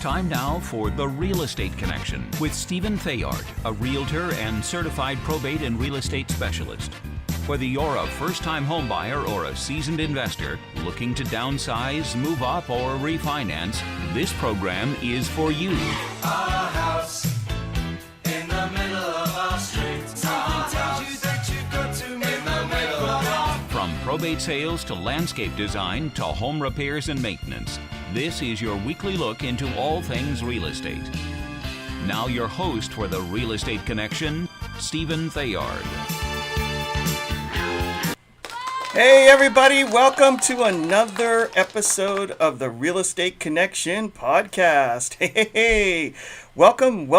Time now for The Real Estate Connection with Stephen Theard, a realtor and certified probate and real estate specialist. Whether you're a first-time homebuyer or a seasoned investor looking to downsize, move up, or refinance, this program is for you. A house in the middle of our street. Something tells you that you've got to move in the middle of our... From probate sales to landscape design to home repairs and maintenance, this is your weekly look into all things real estate. Now your host for The Real Estate Connection, Stephen Theard. Hey everybody, welcome to another episode of the Real Estate Connection podcast. Hey, welcome.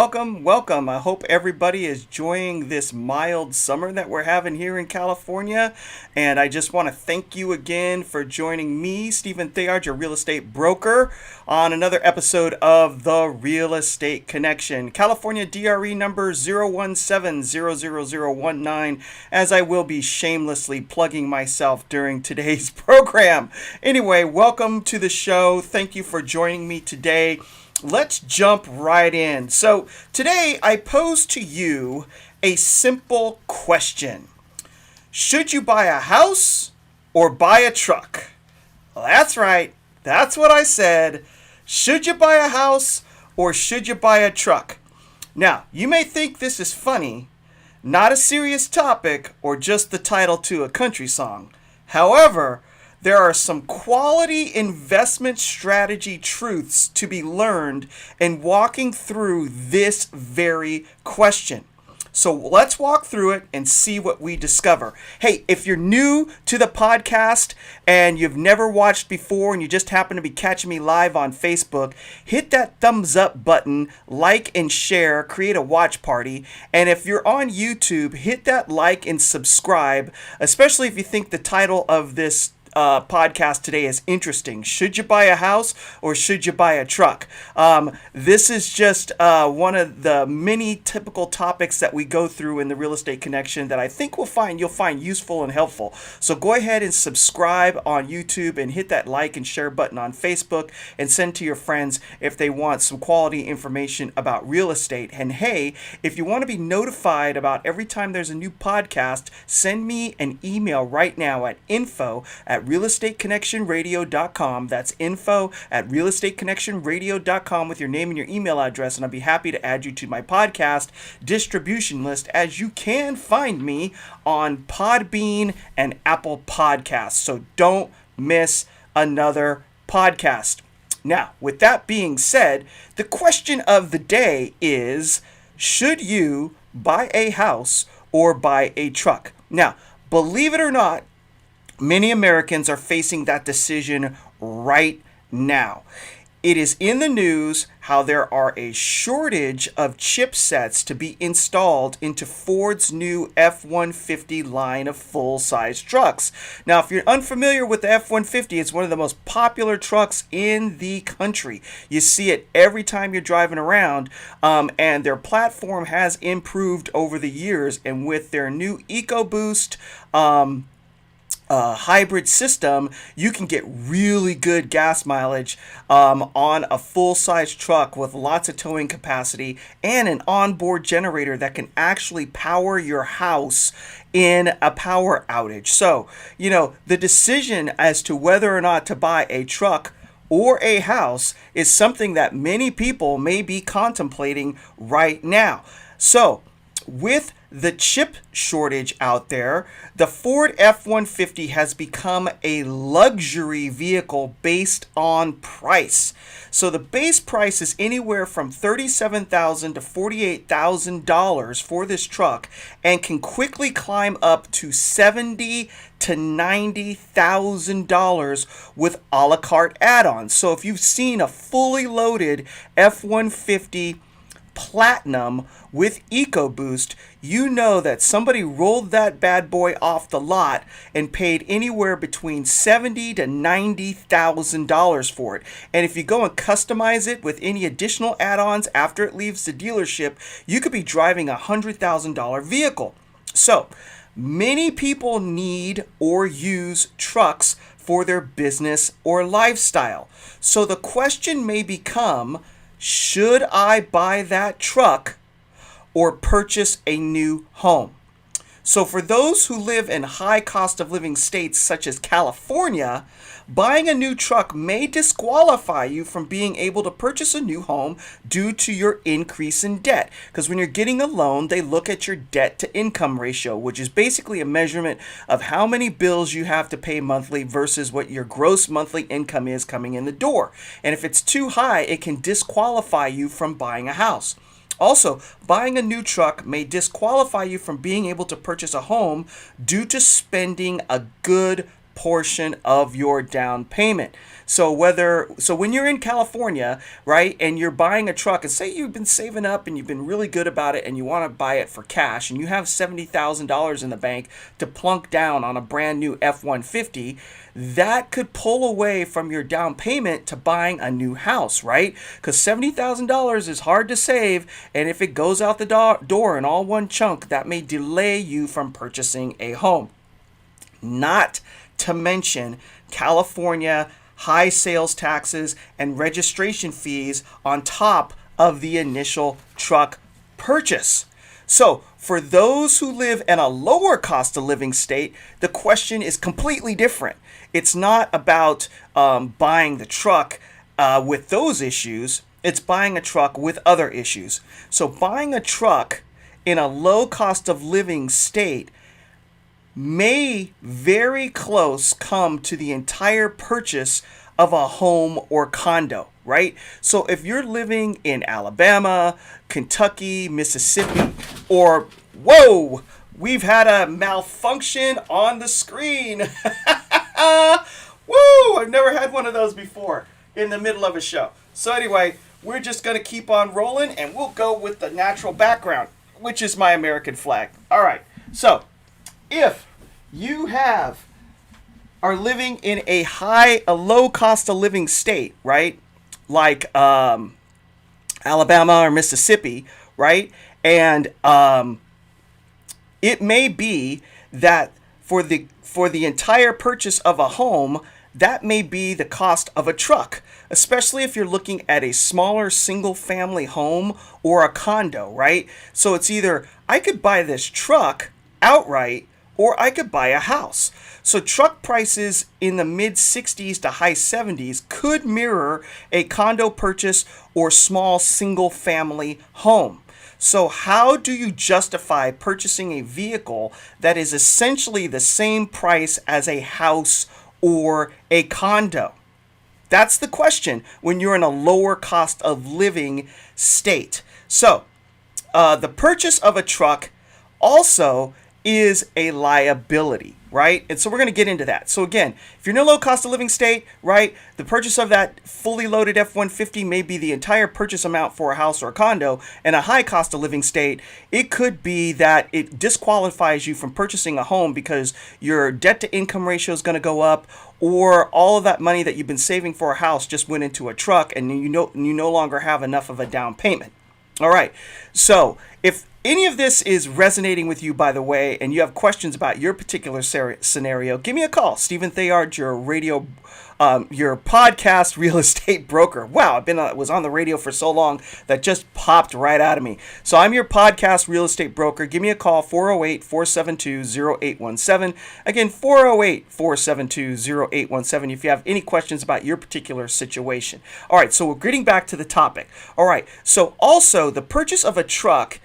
I hope everybody is enjoying this mild summer that we're having here in California. And I just want to thank you again for joining me, Stephen Theard, your real estate broker, on another episode of the Real Estate Connection. California DRE number 017000019, as I will be shamelessly plugging myself during today's program. Anyway, welcome to the show. Thank you for joining me today. Let's jump right in. So today I pose to you a simple question. Should you buy a house or buy a truck? Well, that's right. That's what I said. Should you buy a house or should you buy a truck? Now, you may think this is funny, not a serious topic, or just the title to a country song. However, there are some quality investment strategy truths to be learned in walking through this very question. So let's walk through it and see what we discover. Hey, if you're new to the podcast and you've never watched before and you just happen to be catching me live on Facebook, hit that thumbs up button, like and share, create a watch party. And if you're on YouTube, hit that like and subscribe, especially if you think the title of this podcast today is interesting. Should you buy a house or should you buy a truck? This is just one of the many typical topics that we go through in the Real Estate Connection that I think you'll find useful and helpful. So go ahead and subscribe on YouTube and hit that like and share button on Facebook and send to your friends if they want some quality information about real estate. And hey, if you want to be notified about every time there's a new podcast, send me an email right now at info@realestateconnectionradio.com. That's info@realestateconnectionradio.com with your name and your email address, and I'll be happy to add you to my podcast distribution list, as you can find me on Podbean and Apple Podcasts. So don't miss another podcast. Now, with that being said, the question of the day is, should you buy a house or buy a truck? Now, believe it or not, many Americans are facing that decision right now. It is in the news how there are a shortage of chipsets to be installed into Ford's new F-150 line of full-size trucks. Now, if you're unfamiliar with the F-150, it's one of the most popular trucks in the country. You see it every time you're driving around, and their platform has improved over the years. And with their new EcoBoost hybrid system, you can get really good gas mileage on a full-size truck with lots of towing capacity and an onboard generator that can actually power your house in a power outage. So, the decision as to whether or not to buy a truck or a house is something that many people may be contemplating right now. So, with the chip shortage out there, the Ford F-150 has become a luxury vehicle based on price. So the base price is anywhere from $37,000 to $48,000 for this truck, and can quickly climb up to $70,000 to $90,000 with a la carte add-ons. So if you've seen a fully loaded F-150 Platinum with EcoBoost, you know that somebody rolled that bad boy off the lot and paid anywhere between $70,000 to $90,000 for it. And if you go and customize it with any additional add-ons after it leaves the dealership, you could be driving a $100,000 vehicle. So many people need or use trucks for their business or lifestyle. So the question may become, Should I buy that truck or purchase a new home? So for those who live in high cost of living states such as California, buying a new truck may disqualify you from being able to purchase a new home due to your increase in debt. Because when you're getting a loan, they look at your debt to income ratio, which is basically a measurement of how many bills you have to pay monthly versus what your gross monthly income is coming in the door. And if it's too high, it can disqualify you from buying a house. Also, buying a new truck may disqualify you from being able to purchase a home due to spending a good portion of your down payment. So when you're in California, right, and you're buying a truck, and say you've been saving up and you've been really good about it and you want to buy it for cash and you have $70,000 in the bank to plunk down on a brand new F-150, that could pull away from your down payment to buying a new house, right? Because $70,000 is hard to save, and if it goes out the door in all one chunk, that may delay you from purchasing a home. Not to mention California high sales taxes and registration fees on top of the initial truck purchase. So for those who live in a lower cost of living state, the question is completely different. It's not about buying the truck with those issues. It's buying a truck with other issues. So buying a truck in a low cost of living state may very close come to the entire purchase of a home or condo, right? So if you're living in Alabama, Kentucky, Mississippi, or whoa, we've had a malfunction on the screen. Woo, I've never had one of those before in the middle of a show. So anyway, we're just going to keep on rolling and we'll go with the natural background, which is my American flag. All right. So if you are living in a low cost of living state, right? Like Alabama or Mississippi, right? And it may be that for the entire purchase of a home, that may be the cost of a truck, especially if you're looking at a smaller single family home or a condo, right? So it's either I could buy this truck outright or I could buy a house. So truck prices in the mid 60s to high 70s could mirror a condo purchase or small single family home. So how do you justify purchasing a vehicle that is essentially the same price as a house or a condo? That's the question when you're in a lower cost of living state. So the purchase of a truck also is a liability, right? And so we're going to get into that. So again, if you're in a low cost of living state, right, the purchase of that fully loaded F-150 may be the entire purchase amount for a house or a condo. In a high cost of living state, it could be that it disqualifies you from purchasing a home because your debt to income ratio is going to go up, or all of that money that you've been saving for a house just went into a truck and you no longer have enough of a down payment. All right. So if any of this is resonating with you, by the way, and you have questions about your particular scenario, give me a call. Stephen Theard, your podcast real estate broker. Wow, was on the radio for so long that just popped right out of me. So I'm your podcast real estate broker. Give me a call, 408-472-0817. Again, 408-472-0817 if you have any questions about your particular situation. All right, so we're getting back to the topic. All right, so also the purchase of a truck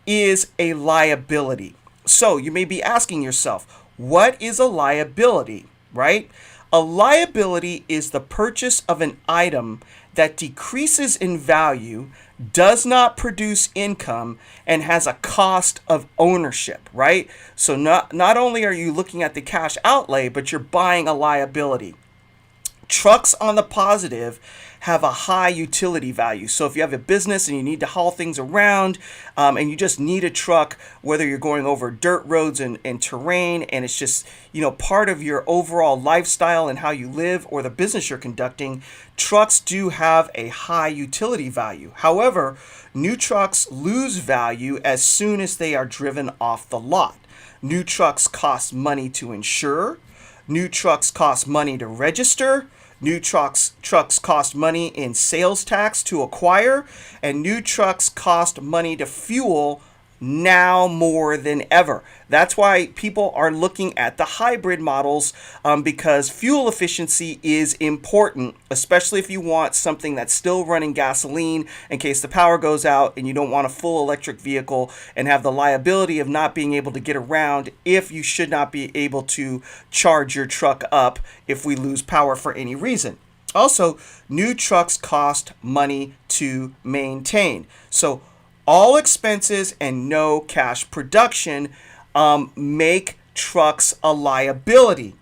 is a liability. So you may be asking yourself, what is a liability, right? A liability is the purchase of an item that decreases in value, does not produce income, and has a cost of ownership, right? So not only are you looking at the cash outlay, but you're buying a liability. Trucks, on the positive, have a high utility value. So if you have a business and you need to haul things around and you just need a truck, whether you're going over dirt roads and terrain, and it's just, part of your overall lifestyle and how you live or the business you're conducting, trucks do have a high utility value. However, new trucks lose value as soon as they are driven off the lot. New trucks cost money to insure. New trucks cost money to register. New trucks cost money in sales tax to acquire, and new trucks cost money to fuel now more than ever. That's why people are looking at the hybrid models, because fuel efficiency is important, especially if you want something that's still running gasoline in case the power goes out and you don't want a full electric vehicle and have the liability of not being able to get around if you should not be able to charge your truck up if we lose power for any reason. Also, new trucks cost money to maintain. So all expenses and no cash production make trucks a liability.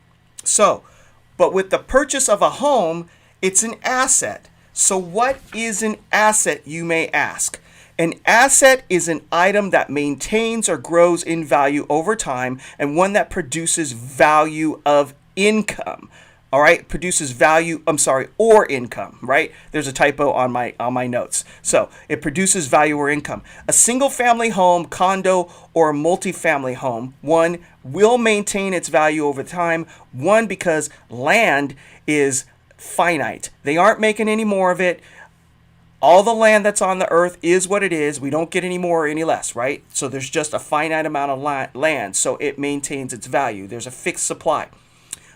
So, but with the purchase of a home, it's an asset. So what is an asset, you may ask? An asset is an item that maintains or grows in value over time, and one that produces value of income. All right, produces value, or income, right? There's a typo on my notes. So it produces value or income. A single family home, condo, or multifamily home, one, will maintain its value over time. One, because land is finite. They aren't making any more of it. All the land that's on the earth is what it is. We don't get any more or any less, right? So there's just a finite amount of land, so it maintains its value. There's a fixed supply.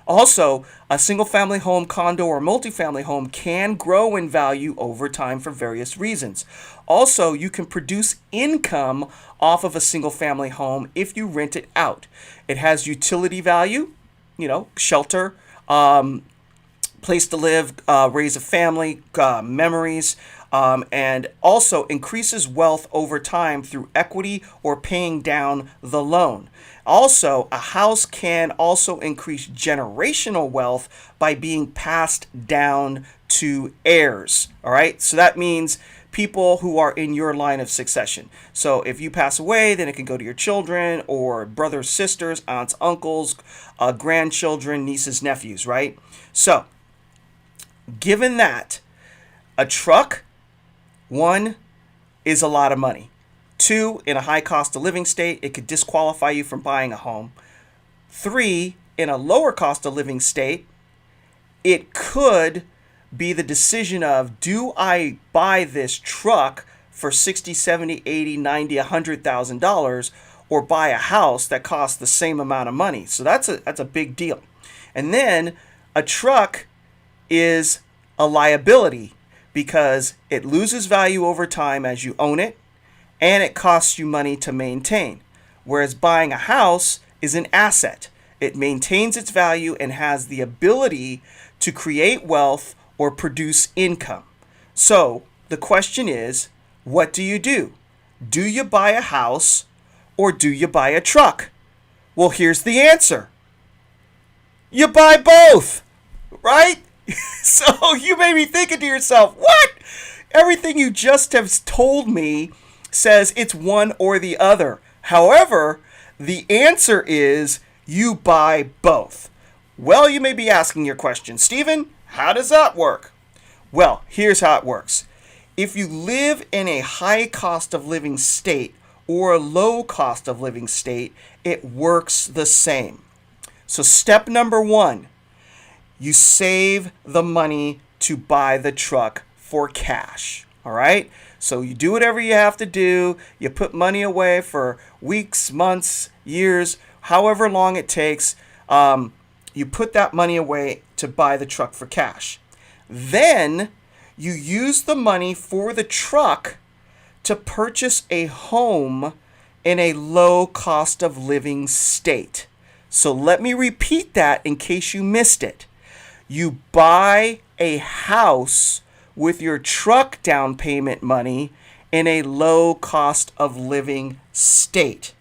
Also, a single-family home, condo, or multifamily home can grow in value over time for various reasons. Also, you can produce income off of a single-family home if you rent it out. It has utility value, shelter, place to live, raise a family, memories, and also increases wealth over time through equity or paying down the loan. Also, a house can also increase generational wealth by being passed down to heirs. All right, so that means people who are in your line of succession. So if you pass away, then it can go to your children or brothers, sisters, aunts, uncles, grandchildren, nieces, nephews, right? So, given that, a truck, one, is a lot of money. Two, in a high cost of living state, it could disqualify you from buying a home. Three, in a lower cost of living state, it could be the decision of, do I buy this truck for $60, $70, $80, $90, $100,000, or buy a house that costs the same amount of money? So that's a big deal. And then a truck is a liability because it loses value over time as you own it, and it costs you money to maintain. Whereas buying a house is an asset. It maintains its value and has the ability to create wealth or produce income. So the question is, what do you do? Do you buy a house or do you buy a truck? Well, here's the answer. You buy both, right? So you may be thinking to yourself, what? Everything you just have told me says it's one or the other. However, the answer is you buy both. Well, you may be asking your question, Stephen, how does that work? Well, here's how it works. If you live in a high cost of living state or a low cost of living state, it works the same. So step number one, you save the money to buy the truck for cash. All right? So you do whatever you have to do. You put money away for weeks, months, years, however long it takes. You put that money away to buy the truck for cash. Then you use the money for the truck to purchase a home in a low cost of living state. So let me repeat that in case you missed it. You buy a house with your truck down payment money in a low cost of living state.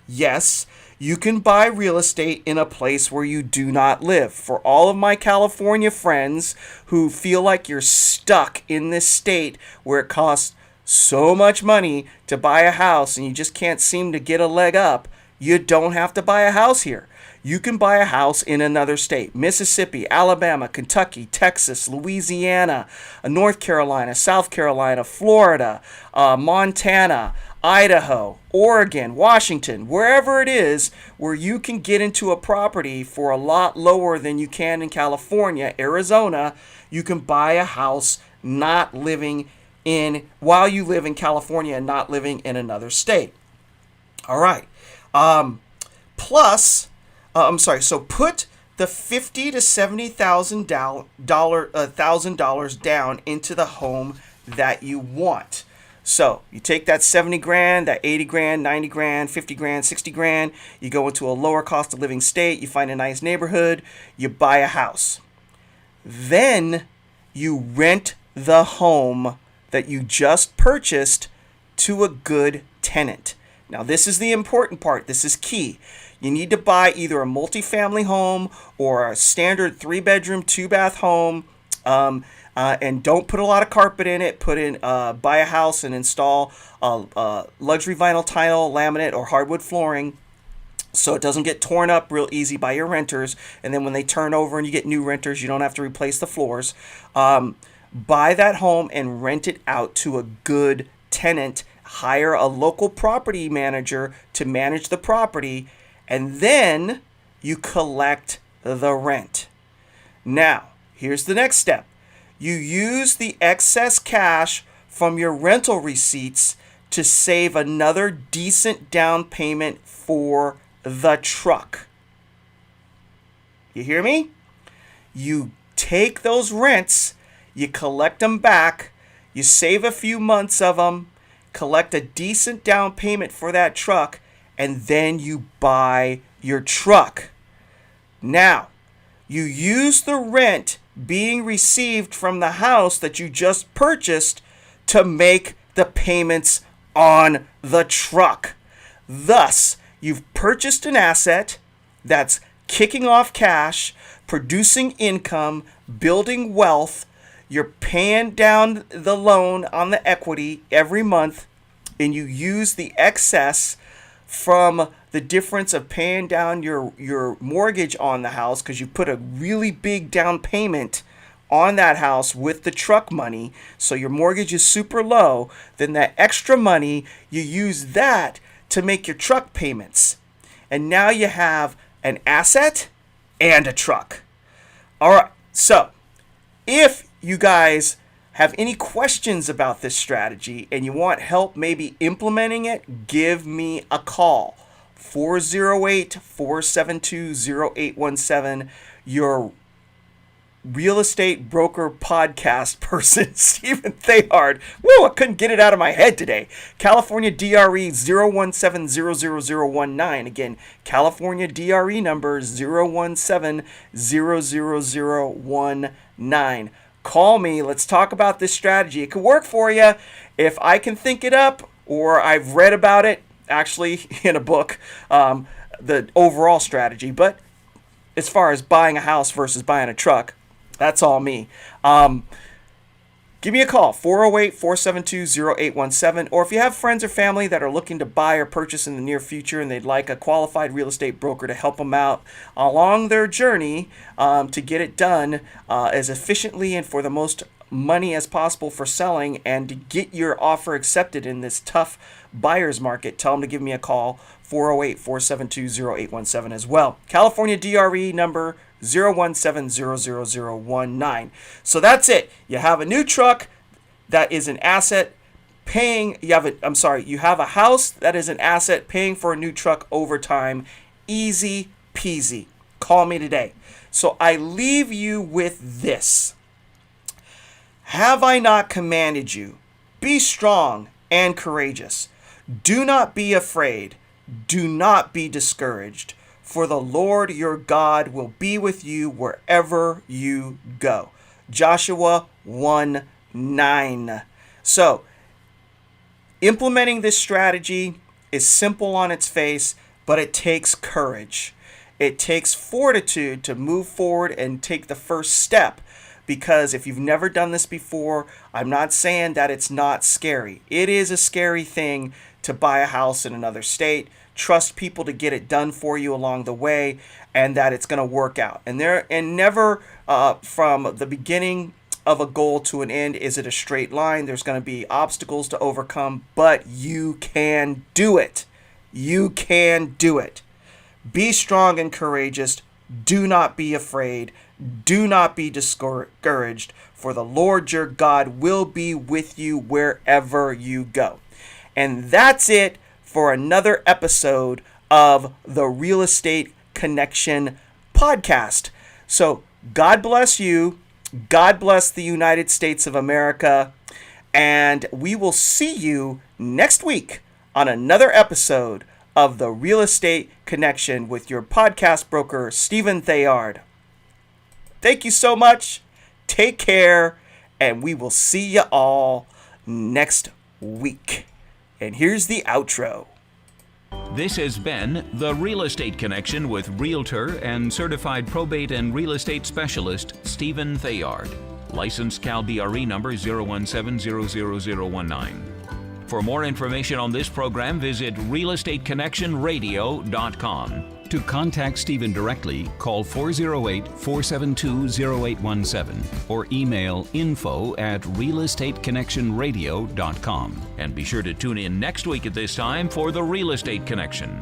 Yes, you can buy real estate in a place where you do not live. For all of my California friends who feel like you're stuck in this state where it costs so much money to buy a house and you just can't seem to get a leg up, you don't have to buy a house here. You can buy a house in another state: Mississippi, Alabama, Kentucky, Texas, Louisiana, North Carolina, South Carolina, Florida, Montana, Idaho, Oregon, Washington, wherever it is where you can get into a property for a lot lower than you can in California, Arizona. You can buy a house not living in while you live in California and not living in another state. All right. So put the $50,000 to $70,000 down into the home that you want. So you take that 70 grand, that 80 grand, 90 grand, 50 grand, 60 grand, you go into a lower cost of living state, you find a nice neighborhood, you buy a house. Then you rent the home that you just purchased to a good tenant. Now, this is the important part. This is key. You need to buy either a multifamily home or a standard 3-bedroom, 2-bath home, and don't put a lot of carpet in it. Buy a house and install luxury vinyl tile, laminate, or hardwood flooring, so it doesn't get torn up real easy by your renters. And then when they turn over and you get new renters, you don't have to replace the floors. Buy that home and rent it out to a good tenant. Hire a local property manager to manage the property, and then you collect the rent. Now, here's the next step. You use the excess cash from your rental receipts to save another decent down payment for the truck. You hear me? You take those rents, you collect them back, you save a few months of them, collect a decent down payment for that truck, and then you buy your truck. Now, you use the rent being received from the house that you just purchased to make the payments on the truck. Thus, you've purchased an asset that's kicking off cash, producing income, building wealth. You're paying down the loan on the equity every month, and you use the excess from the difference of paying down your mortgage on the house, because you put a really big down payment on that house with the truck money, so your mortgage is super low. Then that extra money, you use that to make your truck payments. And now you have an asset and a truck. All right, so if you guys have any questions about this strategy and you want help maybe implementing it, give me a call. 408-472-0817. Your real estate broker podcast person, Stephen Theard. Woo, I couldn't get it out of my head today. California DRE 0170019. Again, California DRE number 0170019. Call me. Let's talk about this strategy. It could work for you if I can think it up, or I've read about it actually in a book, the overall strategy. But as far as buying a house versus buying a truck, that's all me. Give me a call, 408-472-0817. Or if you have friends or family that are looking to buy or purchase in the near future and they'd like a qualified real estate broker to help them out along their journey to get it done as efficiently and for the most money as possible for selling, and to get your offer accepted in this tough buyer's market, tell them to give me a call, 408-472-0817 as well. California DRE number 0170019. So that's it. You have a new truck that is an asset paying, you have a house that is an asset paying for a new truck over time. Easy peasy. Call me today. So I leave you with this. Have I not commanded you? Be strong and courageous. Do not be afraid. Do not be discouraged. For the Lord your God will be with you wherever you go. Joshua 1:9. So, implementing this strategy is simple on its face, but it takes courage. It takes fortitude to move forward and take the first step, because if you've never done this before, I'm not saying that it's not scary. It is a scary thing to buy a house in another state. Trust people to get it done for you along the way, and that it's going to work out. And never from the beginning of a goal to an end is it a straight line. There's going to be obstacles to overcome, but you can do it. You can do it. Be strong and courageous. Do not be afraid. Do not be discouraged, for the Lord your God will be with you wherever you go. And that's it for another episode of the Real Estate Connection podcast. So God bless you. God bless the United States of America. And we will see you next week on another episode of the Real Estate Connection with your podcast broker, Stephen Theard. Thank you so much. Take care. And we will see you all next week. And here's the outro. This has been The Real Estate Connection with Realtor and Certified Probate and Real Estate Specialist Stephen Theard. Licensed Cal BRE number 0170019. For more information on this program, visit realestateconnectionradio.com. To contact Stephen directly, call 408-472-0817 or email info@realestateconnectionradio.com. And be sure to tune in next week at this time for The Real Estate Connection.